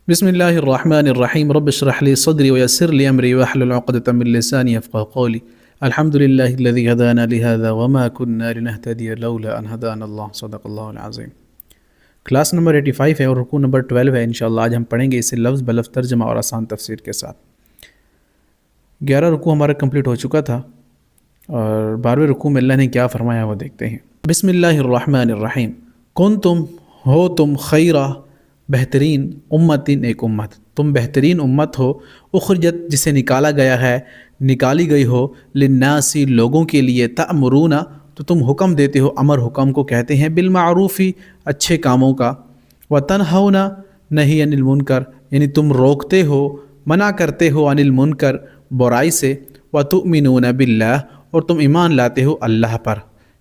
بسم اللہ الرحمن الرحیم رب اشرح لی صدری ویسر لی امری واحلل عقدۃ من لسانی یفقهوا قولی الحمد للہ الذی ہدانا لہذا وما كنا لنہتدی لولا ان ہدانا اللہ صدق اللہ العظیم۔ کلاس نمبر 85 ہے اور رکوع نمبر 12 ہے۔ انشاءاللہ آج ہم پڑھیں گے اسے لفظ بلفظ ترجمہ اور آسان تفسیر کے ساتھ۔ 11 رکوع ہمارا کمپلیٹ ہو چکا تھا اور 12ویں رکوع میں اللہ نے کیا فرمایا وہ دیکھتے ہیں۔ بسم اللہ الرحمن الرحیم۔ کنتم ہو تم خیرہ بہترین امتن ایک امت، تم بہترین امت ہو، اخرجت جسے نکالا گیا ہے، نکالی گئی ہو، للناسی لوگوں کے لیے، تأمرون تو تم حکم دیتے ہو، امر حکم کو کہتے ہیں، بالمعروفی اچھے کاموں کا، وتنہون نہی عن المنکر یعنی تم روکتے ہو منع کرتے ہو، عن المنکر برائی سے، وتؤمنون باللہ اور تم ایمان لاتے ہو اللہ پر۔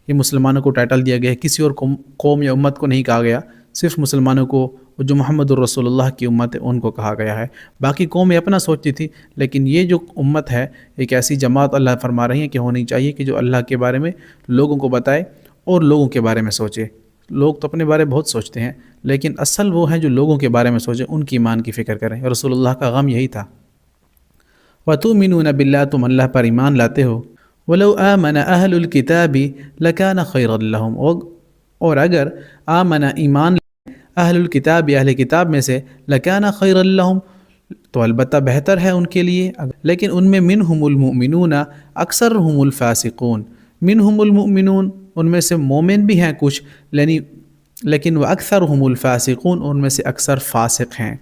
یہ مسلمانوں کو ٹائٹل دیا گیا ہے، کسی اور قوم یا امت کو نہیں کہا گیا، صرف مسلمانوں کو جو محمد الرسول اللہ کی امت ہے ان کو کہا گیا ہے۔ باقی قومیں اپنا سوچتی تھی، لیکن یہ جو امت ہے ایک ایسی جماعت اللہ فرما رہی ہے کہ ہونی چاہیے کہ جو اللہ کے بارے میں لوگوں کو بتائے اور لوگوں کے بارے میں سوچے۔ لوگ تو اپنے بارے میں بہت سوچتے ہیں، لیکن اصل وہ ہیں جو لوگوں کے بارے میں سوچیں، ان کی ایمان کی فکر کریں۔ رسول اللہ کا غم یہی تھا۔ وَتُؤْمِنُونَ بِاللَّهِ تم اللہ پر ایمان لاتے ہو، وَلَوْ آمَنَ أَهْلُ الْكِتَابِ لَكَانَ خَيْرًا لَهُمْ اور اگر آمن ایمان اہل الکتاب اہل کتاب میں سے، لکان خیر لہم تو البتہ بہتر ہے ان کے لیے، لیکن ان میں منہم المؤمنون اکثرہم الفاسقون، منہم المؤمنون ان میں سے مومن بھی ہیں کچھ، لیکن وہ اکثرہم الفاسقون ان میں سے اکثر فاسق ہیں۔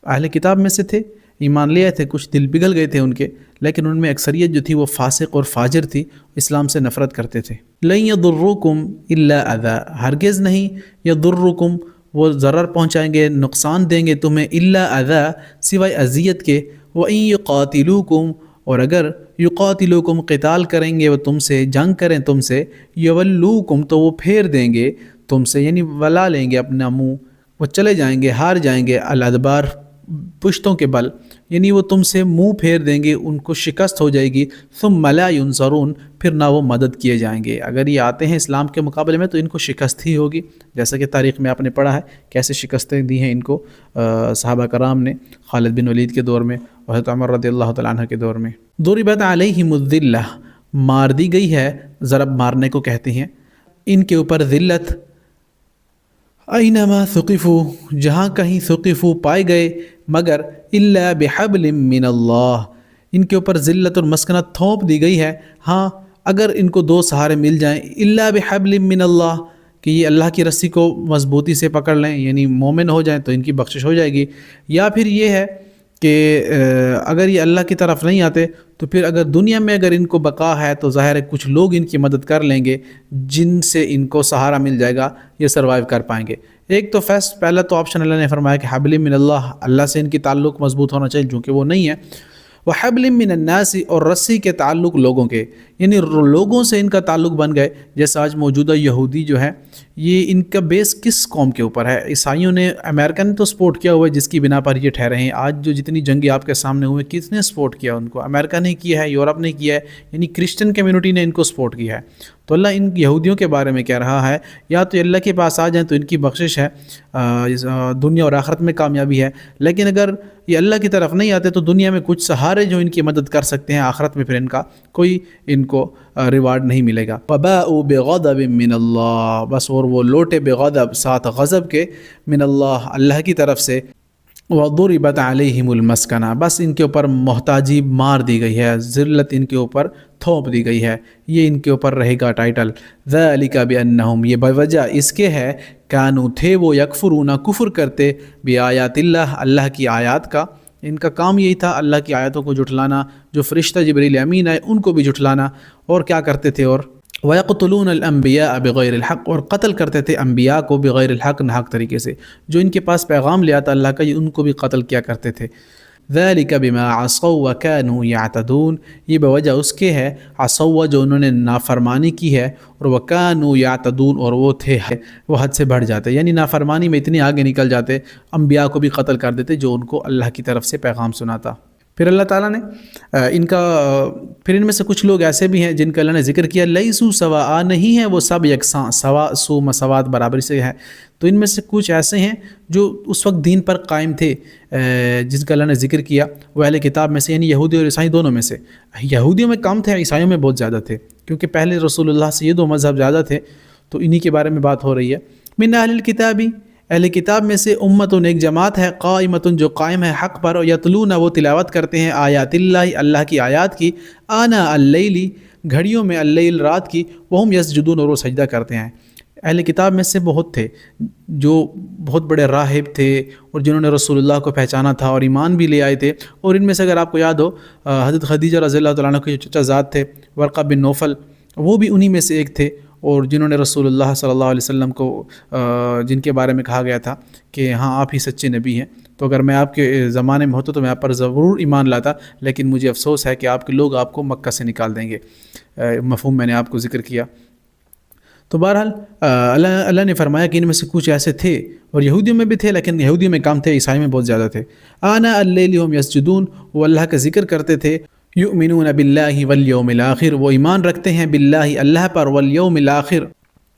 اہل کتاب میں سے تھے، ایمان لے آئے تھے، کچھ دل پگھل گئے تھے ان کے، لیکن ان میں اکثریت جو تھی وہ فاسق اور فاجر تھی، اسلام سے نفرت کرتے تھے۔ لن یضرکم الا اذی ہرگز نہیں، یضرکم وہ ضرر پہنچائیں گے، نقصان دیں گے تمہیں، الا اذی سوائے اذیت کے، وان یقاتلوکم اور اگر یقاتلوکم قتال کریں گے وہ تم سے، جنگ کریں تم سے، یولوکم تو وہ پھیر دیں گے تم سے، یعنی ولا لیں گے اپنا منہ، وہ چلے جائیں گے، ہار جائیں گے، الادبار پشتوں کے بل، یعنی وہ تم سے منہ پھیر دیں گے، ان کو شکست ہو جائے گی، ثم لا ینصرون پھر نہ وہ مدد کیے جائیں گے۔ اگر یہ آتے ہیں اسلام کے مقابلے میں تو ان کو شکست ہی ہوگی، جیسا کہ تاریخ میں آپ نے پڑھا ہے کیسے شکستیں دی ہیں ان کو صحابہ کرام نے، خالد بن ولید کے دور میں، حضرت عمر رضی اللہ تعالیٰ عنہ کے دور میں۔ ضربت علیہم الذلہ مار دی گئی ہے، ضرب مارنے کو کہتے ہیں، ان کے اوپر ذلت، اینما ثقفوا جہاں کہیں ثقفوا پائے گئے، مگر الا بحبل من اللہ ان کے اوپر ذلت اور مسکنت تھوپ دی گئی ہے، ہاں اگر ان کو دو سہارے مل جائیں، الا بحبل من اللہ کہ یہ اللہ کی رسی کو مضبوطی سے پکڑ لیں، یعنی مومن ہو جائیں تو ان کی بخشش ہو جائے گی، یا پھر یہ ہے کہ اگر یہ اللہ کی طرف نہیں آتے تو پھر اگر دنیا میں اگر ان کو بقا ہے تو ظاہر ہے کچھ لوگ ان کی مدد کر لیں گے جن سے ان کو سہارا مل جائے گا، یہ سروائیو کر پائیں گے۔ ایک تو پہلا تو آپشن اللہ نے فرمایا کہ حبل من اللہ سے ان کی تعلق مضبوط ہونا چاہیے، چونکہ وہ نہیں ہے، وحبل من الناس اور رسی کے تعلق لوگوں کے، یعنی لوگوں سے ان کا تعلق بن گئے، جیسا آج موجودہ یہودی جو ہے یہ ان کا بیس کس قوم کے اوپر ہے؟ عیسائیوں نے، امریکہ نے تو سپورٹ کیا ہوا ہے جس کی بنا پر یہ ٹھہرے ہیں۔ آج جو جتنی جنگیں آپ کے سامنے ہوئے کس نے سپورٹ کیا ان کو؟ امریکہ نے کیا ہے، یورپ نے کیا ہے، یعنی کرسچن کمیونٹی نے ان کو سپورٹ کیا ہے۔ تو اللہ ان یہودیوں کے بارے میں کہہ رہا ہے یا تو اللہ کے پاس آ جائیں تو ان کی بخشش ہے، دنیا اور آخرت میں کامیابی ہے، لیکن اگر یہ اللہ کی طرف نہیں آتے تو دنیا میں کچھ سہارے جو ان کی مدد کر سکتے ہیں، آخرت میں پھر ان کا کوئی ان کو ریوارڈ نہیں ملے گا۔ فَبَاءُوا بِغَضَبٍ مِّنَ اللَّهِ بس اور وہ لوٹے بغضب ساتھ غضب کے، من اللہ کی طرف سے، وَضُرِبَتْ عَلَيْهِمُ الْمَسْكَنَةُ بس ان کے اوپر محتاجی مار دی گئی ہے، ذلت ان کے اوپر تھوپ دی گئی ہے، یہ ان کے اوپر رہے گا ٹائٹل۔ ذَلِكَ بِأَنَّهُمْ یہ بوجہ اس کے ہے، کانو تھے وہ، یکفرون کفر کرتے، بآیات اللہ کی آیات کا، ان کا کام یہی تھا اللہ کی آیتوں کو جھٹلانا، جو فرشتہ جبریل امین آئے ان کو بھی جھٹلانا، اور کیا کرتے تھے، اور وَيَقْتُلُونَ الْأَنْبِيَاءَ بِغَيْرِ الْحَقِّ اور قتل کرتے تھے انبیاء کو بغیر الحق ناحق طریقے سے، جو ان کے پاس پیغام لے آتا اللہ کا یہ ان کو بھی قتل کیا کرتے تھے۔ ذَلِكَ بِمَا عَصَوْا وَكَانُوا يَعْتَدُونَ یہ بوجہ اس کے ہے، عصوا جو انہوں نے نافرمانی کی ہے، اور وَكَانُوا يَعْتَدُونَ اور وہ تھے وہ حد سے بڑھ جاتے، یعنی نافرمانی میں اتنے آگے نکل جاتے، انبیاء کو بھی قتل کر دیتے جو ان کو اللہ کی طرف سے پیغام سناتا۔ پھر اللہ تعالیٰ نے پھر ان میں سے کچھ لوگ ایسے بھی ہیں جن کا اللہ نے ذکر کیا لیسو سواء، نہیں ہے وہ سب یکساں، سوا سو مساوات برابری سے ہے. تو ان میں سے کچھ ایسے ہیں جو اس وقت دین پر قائم تھے جن کا اللہ نے ذکر کیا، وہ اہل کتاب میں سے، یعنی یہودی اور عیسائی دونوں میں سے. یہودیوں میں کم تھے، عیسائیوں میں بہت زیادہ تھے، کیونکہ پہلے رسول اللہ سے یہ دو مذہب زیادہ تھے، تو انہی کے بارے میں بات ہو رہی ہے. من اہل الکتابی، اہل کتاب میں سے امتن، ایک جماعت ہے، قائمتن جو قائم ہے حق پر، یتلون وہ تلاوت کرتے ہیں، آیات اللہ اللہ کی آیات کی، آنا اللیلی گھڑیوں میں، اللیل رات کی، وہم یسجدون اور وہ سجدہ کرتے ہیں. اہل کتاب میں سے بہت تھے جو بہت بڑے راہب تھے اور جنہوں نے رسول اللہ کو پہچانا تھا اور ایمان بھی لے آئے تھے. اور ان میں سے اگر آپ کو یاد ہو حضرت خدیجہ رضی اللہ تعالیٰ عنہ کے جو چچا زاد تھے ورقہ بن نوفل، وہ بھی انہی میں سے ایک تھے، اور جنہوں نے رسول اللہ صلی اللہ علیہ وسلم کو جن کے بارے میں کہا گیا تھا کہ ہاں آپ ہی سچے نبی ہیں، تو اگر میں آپ کے زمانے میں ہوتا تو میں آپ پر ضرور ایمان لاتا، لیکن مجھے افسوس ہے کہ آپ کے لوگ آپ کو مکہ سے نکال دیں گے. مفہوم میں نے آپ کو ذکر کیا. تو بہرحال اللہ نے فرمایا کہ ان میں سے کچھ ایسے تھے، اور یہودیوں میں بھی تھے لیکن یہودیوں میں کم تھے، عیسائی میں بہت زیادہ تھے. آنا اللیل ہم یسجدون، وہ اللہ کا ذکر کرتے تھے. یؤمنون باللہ والیوم الآخر، وہ ایمان رکھتے ہیں باللہ اللہ پر، والیوم الآخر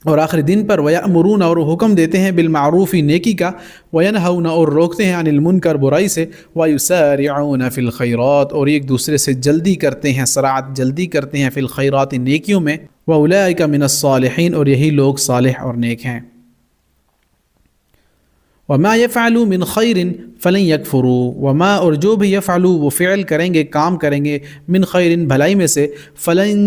اور آخری دن پر، ویأمرون اور حکم دیتے ہیں بالمعروف نیکی کا، وینہون اور روکتے ہیں عن المنکر برائی سے، ویسارعون فی الخیرات اور ایک دوسرے سے جلدی کرتے ہیں، سرعت جلدی کرتے ہیں، فی الخیرات نیکیوں میں، واولئک من الصالحین اور یہی لوگ صالح اور نیک ہیں. وما يفعلوا من خیر فلن یکفروا، وما اور جو بھی یفعلوا وہ فعل کریں گے، کام کریں گے، من خیر بھلائی میں سے، فلن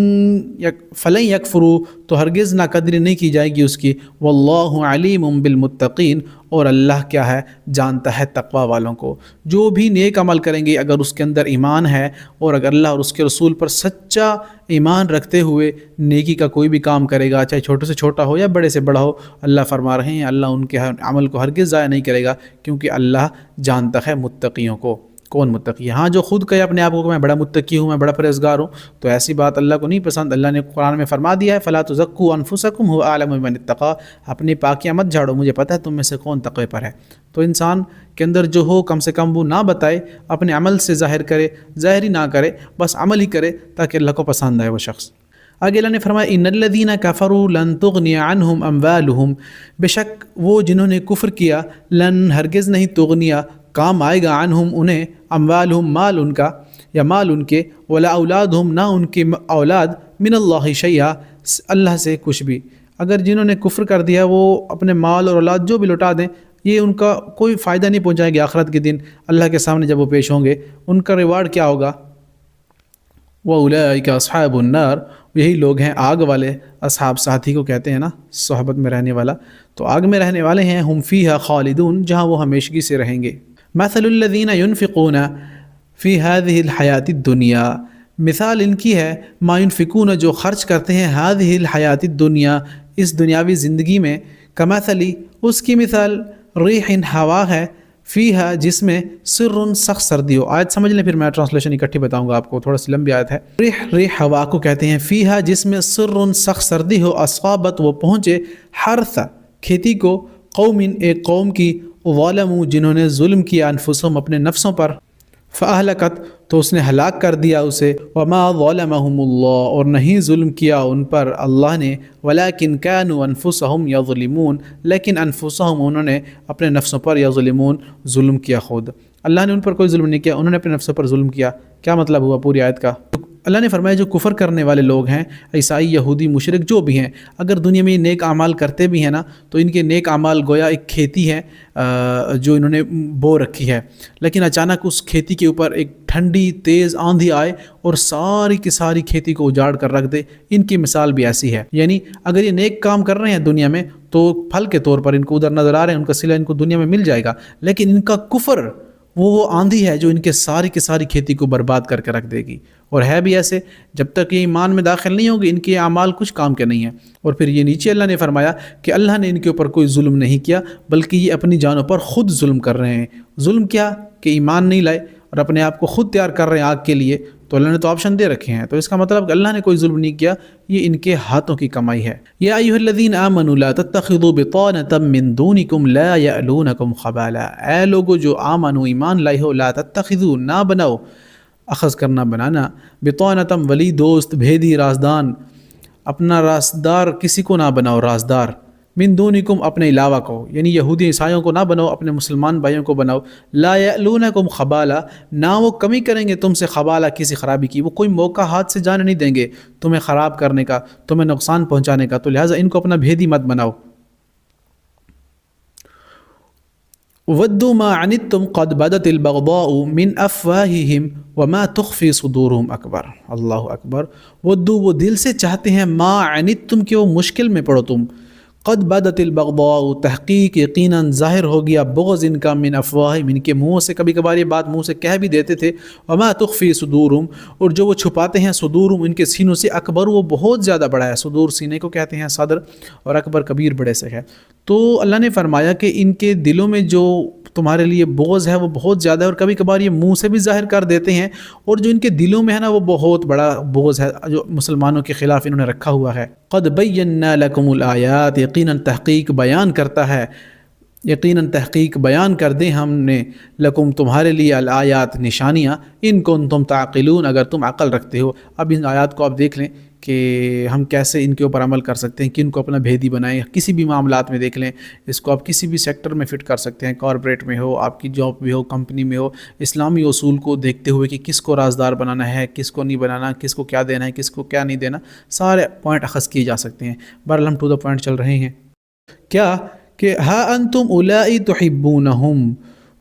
یکفروا تو ہرگز ناقدری نہیں کی جائے گی اس کی. واللہ علیم بالمتقین اور اللہ کیا ہے، جانتا ہے تقوی والوں کو. جو بھی نیک عمل کریں گے اگر اس کے اندر ایمان ہے اور اگر اللہ اور اس کے رسول پر سچا ایمان رکھتے ہوئے نیکی کا کوئی بھی کام کرے گا، چاہے چھوٹے سے چھوٹا ہو یا بڑے سے بڑا ہو، اللہ فرما رہے ہیں اللہ ان کے عمل کو ہرگز ضائع نہیں کرے گا، کیونکہ اللہ جانتا ہے متقیوں کو. کون متقی؟ ہاں جو خود کہے اپنے آپ کو کہ میں بڑا متقی ہوں، میں بڑا پرہیزگار ہوں، تو ایسی بات اللہ کو نہیں پسند. اللہ نے قرآن میں فرما دیا ہے فلا تزکوا انفسکم هو اعلم بمن اتقى، اپنی پاکیاں مت جھاڑو، مجھے پتہ ہے تم میں سے کون تقوی پر ہے. تو انسان کے اندر جو ہو کم سے کم وہ نہ بتائے، اپنے عمل سے ظاہر کرے، ظاہر ہی نہ کرے، بس عمل ہی کرے تاکہ اللہ کو پسند آئے وہ شخص. آگے اللہ نے فرمایا ان الذین کفروا لن تغنی عنہم اموالہم، بے شک وہ جنہوں نے کفر کیا، لن ہرگز نہیں، تغنیا کام آئے گا، عنہم انہیں، اموالہم مال ان کا یا مال ان کے، ولا اولادہم نہ ان کے اولاد، من اللہ شیئا اللہ سے کچھ بھی. اگر جنہوں نے کفر کر دیا وہ اپنے مال اور اولاد جو بھی لوٹا دیں، یہ ان کا کوئی فائدہ نہیں پہنچائے گا آخرت کے دن اللہ کے سامنے جب وہ پیش ہوں گے. ان کا ریوارڈ کیا ہوگا؟ وَأُولَٰئِكَ أَصْحَابُ النَّارِ، یہی لوگ ہیں آگ والے. اصحاب ساتھی کو کہتے ہیں نا، صحبت میں رہنے والا، تو آگ میں رہنے والے ہیں. ہم فیہا خالدون، جہاں وہ ہمیشگی سے رہیں گے. مثل الذین ينفقون فی هذه الحیات الدنیا، مثال ان کی ہے، ما ينفقون جو خرچ کرتے ہیں، هذه الحیات الدنیا اس دنیاوی زندگی میں، کمثل اس کی مثال، ریح ہوا ہے، فیہا جس میں، سر سخت سردی ہو. آیت سمجھ لیں پھر میں ٹرانسلیشن اکٹھی بتاؤں گا آپ کو، تھوڑا سی لمبی آیت ہے. ریح ہوا کو کہتے ہیں، فیہا جس میں، سر سخت سردی ہو، اصابت وہ پہنچے، حرث کھیتی کو، قوم ایک قوم کی، ظلموا جنہوں نے ظلم کیا، انفسهم اپنے نفسوں پر، فاہلکت تو اس نے ہلاک کر دیا اسے، وما ظلمهم اللہ اور نہیں ظلم کیا ان پر اللہ نے، ولکن كانوا انفسهم یظلمون لیکن انفسهم انہوں نے اپنے نفسوں پر، یظلمون ظلم کیا خود. اللہ نے ان پر کوئی ظلم نہیں کیا، انہوں نے اپنے نفسوں پر ظلم کیا. کیا مطلب ہوا پوری آیت کا؟ اللہ نے فرمایا جو کفر کرنے والے لوگ ہیں، عیسائی، یہودی، مشرک جو بھی ہیں، اگر دنیا میں نیک اعمال کرتے بھی ہیں نا، تو ان کے نیک اعمال گویا ایک کھیتی ہے جو انہوں نے بو رکھی ہے، لیکن اچانک اس کھیتی کے اوپر ایک ٹھنڈی تیز آندھی آئے اور ساری کی ساری کھیتی کو اجاڑ کر رکھ دے. ان کی مثال بھی ایسی ہے. یعنی اگر یہ نیک کام کر رہے ہیں دنیا میں تو پھل کے طور پر ان کو ادھر نظر آ رہے ہیں، ان کا صلہ ان کو دنیا میں مل جائے گا، لیکن ان کا کفر وہ آندھی ہے جو ان کے ساری کی ساری کھیتی کو برباد کر کے رکھ دے گی. اور ہے بھی ایسے، جب تک یہ ایمان میں داخل نہیں ہوگی ان کے اعمال کچھ کام کے نہیں ہیں. اور پھر یہ نیچے اللہ نے فرمایا کہ اللہ نے ان کے اوپر کوئی ظلم نہیں کیا، بلکہ یہ اپنی جانوں پر خود ظلم کر رہے ہیں. ظلم کیا؟ کہ ایمان نہیں لائے اور اپنے آپ کو خود تیار کر رہے ہیں آگ کے لیے. تو اللہ نے تو آپشن دے رکھے ہیں، تو اس کا مطلب کہ اللہ نے کوئی ظلم نہیں کیا، یہ ان کے ہاتھوں کی کمائی ہے. یا ایھا الذین آمنوا لا تتخذوا بطانة من دونکم لا یألونکم خبالا، اے لوگو جو آمنو ایمان لائے ہو، لا تتخذوا نہ بناؤ، اخذ کرنا بنانا، بطانتم ولی دوست بھیدی رازدان، اپنا رازدار کسی کو نہ بناؤ رازدار، من دونکم اپنے علاوہ کو، یعنی یہودی عیسائیوں کو نہ بناؤ، اپنے مسلمان بھائیوں کو بناؤ، لا یألونکم خبالا، نہ وہ کمی کریں گے تم سے خبالا کسی خرابی کی، وہ کوئی موقع ہاتھ سے جانے نہیں دیں گے تمہیں خراب کرنے کا، تمہیں نقصان پہنچانے کا، تو لہٰذا ان کو اپنا بھیدی مت بناؤ۔ ودوا ما عنتم قد بدت البغضاء من افواہہم وما تخفی صدورہم اکبر، اللہ اکبر۔ ودو وہ دل سے چاہتے ہیں، ما عنتم کہ وہ مشکل میں پڑو تم، قد بدت البغضاء تحقیق یقیناً ظاہر ہو گیا بغض ان کا، من افواہہم ان کے منہ سے، کبھی کبھار یہ بات منہ سے کہہ بھی دیتے تھے، وما تخفی صدورہم اور جو وہ چھپاتے ہیں، صدورہم ان کے سینوں سے، اکبر وہ بہت زیادہ بڑا ہے، صدور سینے کو کہتے ہیں صدر، اور اکبر کبیر بڑے سے ہے۔ تو اللہ نے فرمایا کہ ان کے دلوں میں جو تمہارے لیے بغض ہے وہ بہت زیادہ ہے، اور کبھی کبھار یہ منہ سے بھی ظاہر کر دیتے ہیں، اور جو ان کے دلوں میں ہے نا وہ بہت بڑا بغض ہے جو مسلمانوں کے خلاف انہوں نے رکھا ہوا ہے۔ قد بینا لکم الآیات، یقیناً تحقیق بیان کرتا ہے، یقیناً تحقیق بیان کر دیں ہم نے، لکم تمہارے لیے، الآیات نشانیاں، ان کنتم تعقلون اگر تم عقل رکھتے ہو۔ اب ان آیات کو آپ دیکھ لیں کہ ہم کیسے ان کے اوپر عمل کر سکتے ہیں، کن کو اپنا بھیدی بنائیں، کسی بھی معاملات میں دیکھ لیں، اس کو آپ کسی بھی سیکٹر میں فٹ کر سکتے ہیں، کارپوریٹ میں ہو، آپ کی جاب بھی ہو، کمپنی میں ہو، اسلامی اصول کو دیکھتے ہوئے کہ کس کو رازدار بنانا ہے، کس کو نہیں بنانا، کس کو کیا دینا ہے، کس کو کیا نہیں دینا، سارے پوائنٹ اخذ کیے جا سکتے ہیں۔ بہرحال ہم ٹو دا پوائنٹ چل رہے ہیں، کیا کہ ہا انتم اولائی تحبونہم،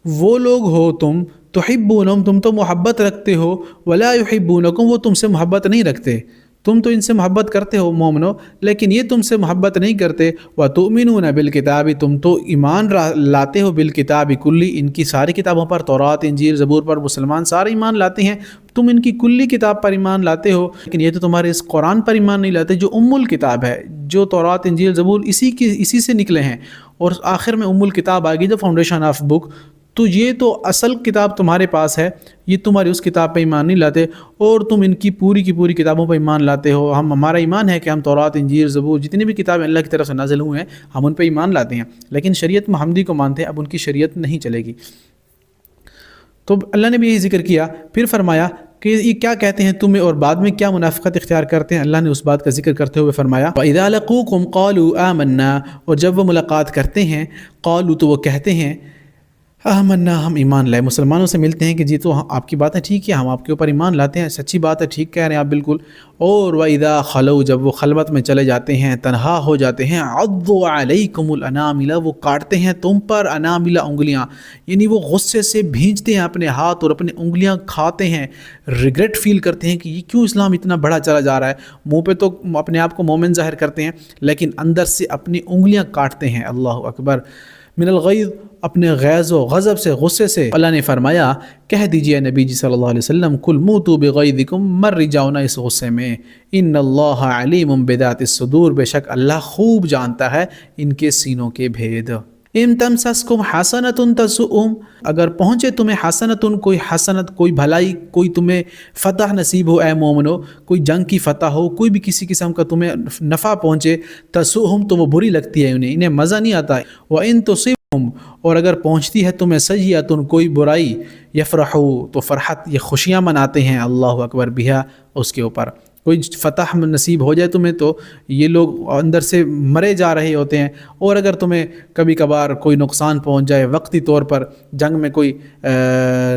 وہ لوگ ہو تم، تحبونہم تم تو محبت رکھتے ہو، ولا یحبونکم وہ تم سے محبت نہیں رکھتے، تم تو ان سے محبت کرتے ہو مومنو، لیکن یہ تم سے محبت نہیں کرتے۔ وَتُؤْمِنُونَ بِالْكِتَابِ تم تو ایمان لاتے ہو، بالکتاب کلی ان کی ساری کتابوں پر، تورات انجیل زبور پر مسلمان سارے ایمان لاتے ہیں، تم ان کی کلی کتاب پر ایمان لاتے ہو، لیکن یہ تو تمہارے اس قرآن پر ایمان نہیں لاتے جو الکتاب ہے، جو تورات انجیل زبور اسی سے نکلے ہیں، اور آخر میں الکتاب آئے گی جو فاؤنڈیشن آف بک، تو یہ تو اصل کتاب تمہارے پاس ہے، یہ تمہاری اس کتاب پہ ایمان نہیں لاتے، اور تم ان کی پوری کتابوں پہ ایمان لاتے ہو۔ ہمارا ایمان ہے کہ ہم تورات انجیل زبور جتنی بھی کتابیں اللہ کی طرف سے نازل ہوئے ہیں ہم ان پہ ایمان لاتے ہیں، لیکن شریعت محمدی کو مانتے ہیں، اب ان کی شریعت نہیں چلے گی۔ تو اللہ نے بھی یہی ذکر کیا، پھر فرمایا کہ یہ کیا کہتے ہیں تمہیں، اور بعد میں کیا منافقت اختیار کرتے ہیں، اللہ نے اس بات کا ذکر کرتے ہوئے فرمایا وَإِذَا لَقُوكُمْ قَالُوا آمَنَّا، اور جب وہ ملاقات کرتے ہیں، قالوا تو وہ کہتے ہیں، آمنا ہم ایمان لائے، مسلمانوں سے ملتے ہیں کہ جی تو آپ کی باتیں ٹھیک ہے، ہم آپ کے اوپر ایمان لاتے ہیں، سچی بات ہے، ٹھیک کہہ رہے ہیں آپ بالکل۔ اور وَإِذَا خَلَوْا جب وہ خلوت میں چلے جاتے ہیں، تنہا ہو جاتے ہیں، عَضُّوا عَلَيْكُمُ الْأَنَامِلَ وہ کاٹتے ہیں تم پر، انامل انگلیاں، یعنی وہ غصے سے بھینچتے ہیں اپنے ہاتھ اور اپنی انگلیاں کھاتے ہیں، ریگریٹ فیل کرتے ہیں کہ یہ کیوں اسلام اتنا بڑا چلا جا رہا ہے، منہ پہ تو اپنے آپ کو مومن ظاہر کرتے ہیں لیکن اندر سے اپنی انگلیاں کاٹتے ہیں، اللہ اکبر، من الغیظ اپنے غیظ و غضب سے، غصے سے۔ اللہ نے فرمایا کہہ دیجئے نبی جی صلی اللہ علیہ وسلم، کل موتوا بغیظکم، مر جاؤ نا اس غصے میں، ان اللہ علیم بذات الصدور، بے شک اللہ خوب جانتا ہے ان کے سینوں کے بھید۔ ان تمسسکم حسنۃ تسؤہم، اگر پہنچے تمہیں حسنۃ کوئی حسنت، کوئی بھلائی، کوئی تمہیں فتح نصیب ہو اے مومنو، کوئی جنگ کی فتح ہو، کوئی بھی کسی قسم کا تمہیں نفع پہنچے، تسؤہم تو وہ بری لگتی ہے انہیں مزہ نہیں آتا ہے، وَإِن تصبہم اور اگر پہنچتی ہے تمہیں سیئۃ کوئی برائی، یفرحوا تو فرحت، یہ خوشیاں مناتے ہیں، اللہ اکبر، بہا اس کے اوپر، کوئی فتح نصیب ہو جائے تمہیں تو یہ لوگ اندر سے مرے جا رہے ہوتے ہیں، اور اگر تمہیں کبھی کبھار کوئی نقصان پہنچ جائے وقتی طور پر، جنگ میں کوئی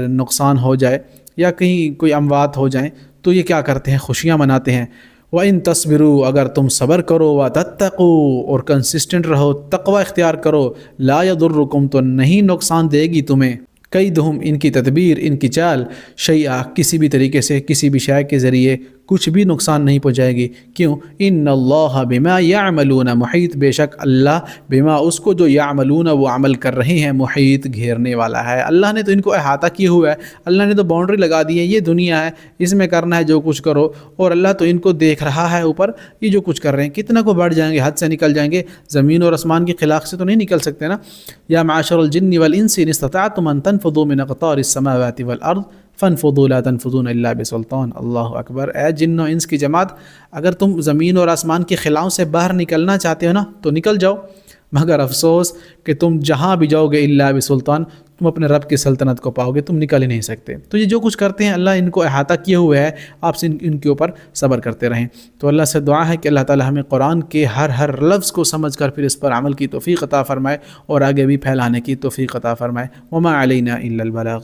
نقصان ہو جائے یا کہیں کوئی اموات ہو جائیں، تو یہ کیا کرتے ہیں، خوشیاں مناتے ہیں۔ وَإِن تَصْبِرُوا اگر تم صبر کرو، وَتَتَّقُوا اور کنسسٹنٹ رہو، تقوی اختیار کرو، لَا يَضُرُّكُمْ تو نہیں نقصان دے گی تمہیں، کیدہم ان کی تدبیر، ان کی چال، شیئا کسی بھی طریقے سے، کسی بھی شے کے ذریعے کچھ بھی نقصان نہیں پہنچائے گی، کیوں، ان اللہ بما یعملون محیط، بے شک اللہ بما اس کو جو یعملون وہ عمل کر رہے ہیں، محیط گھیرنے والا ہے، اللہ نے تو ان کو احاطہ کیے ہوا ہے، اللہ نے تو باؤنڈری لگا دی ہے، یہ دنیا ہے، اس میں کرنا ہے جو کچھ کرو، اور اللہ تو ان کو دیکھ رہا ہے اوپر، یہ جو کچھ کر رہے ہیں کتنا کو بڑھ جائیں گے، حد سے نکل جائیں گے، زمین اور آسمان کی خلاق سے تو نہیں نکل سکتے نا۔ یا معاشر الجن والانس ان استطعتم ان تنفذوا من اقطار السماوات والارض فانفضوا لا تنفذون الا بسلطان، اللہ اکبر، اے جن و انس کی جماعت، اگر تم زمین اور آسمان کے خلاؤں سے باہر نکلنا چاہتے ہو نا تو نکل جاؤ، مگر افسوس کہ تم جہاں بھی جاؤ گے الا بسلطان، تم اپنے رب کی سلطنت کو پاؤ گے، تم نکل ہی نہیں سکتے۔ تو یہ جو کچھ کرتے ہیں اللہ ان کو احاطہ کیے ہوئے ہے، آپ سے ان کے اوپر صبر کرتے رہیں۔ تو اللہ سے دعا ہے کہ اللہ تعالی ہمیں قرآن کے ہر لفظ کو سمجھ کر پھر اس پر عمل کی توفیق عطا فرمائے اور آگے بھی پھیلانے کی توفیق عطا فرمائے۔ وما علینا الا البلاغ۔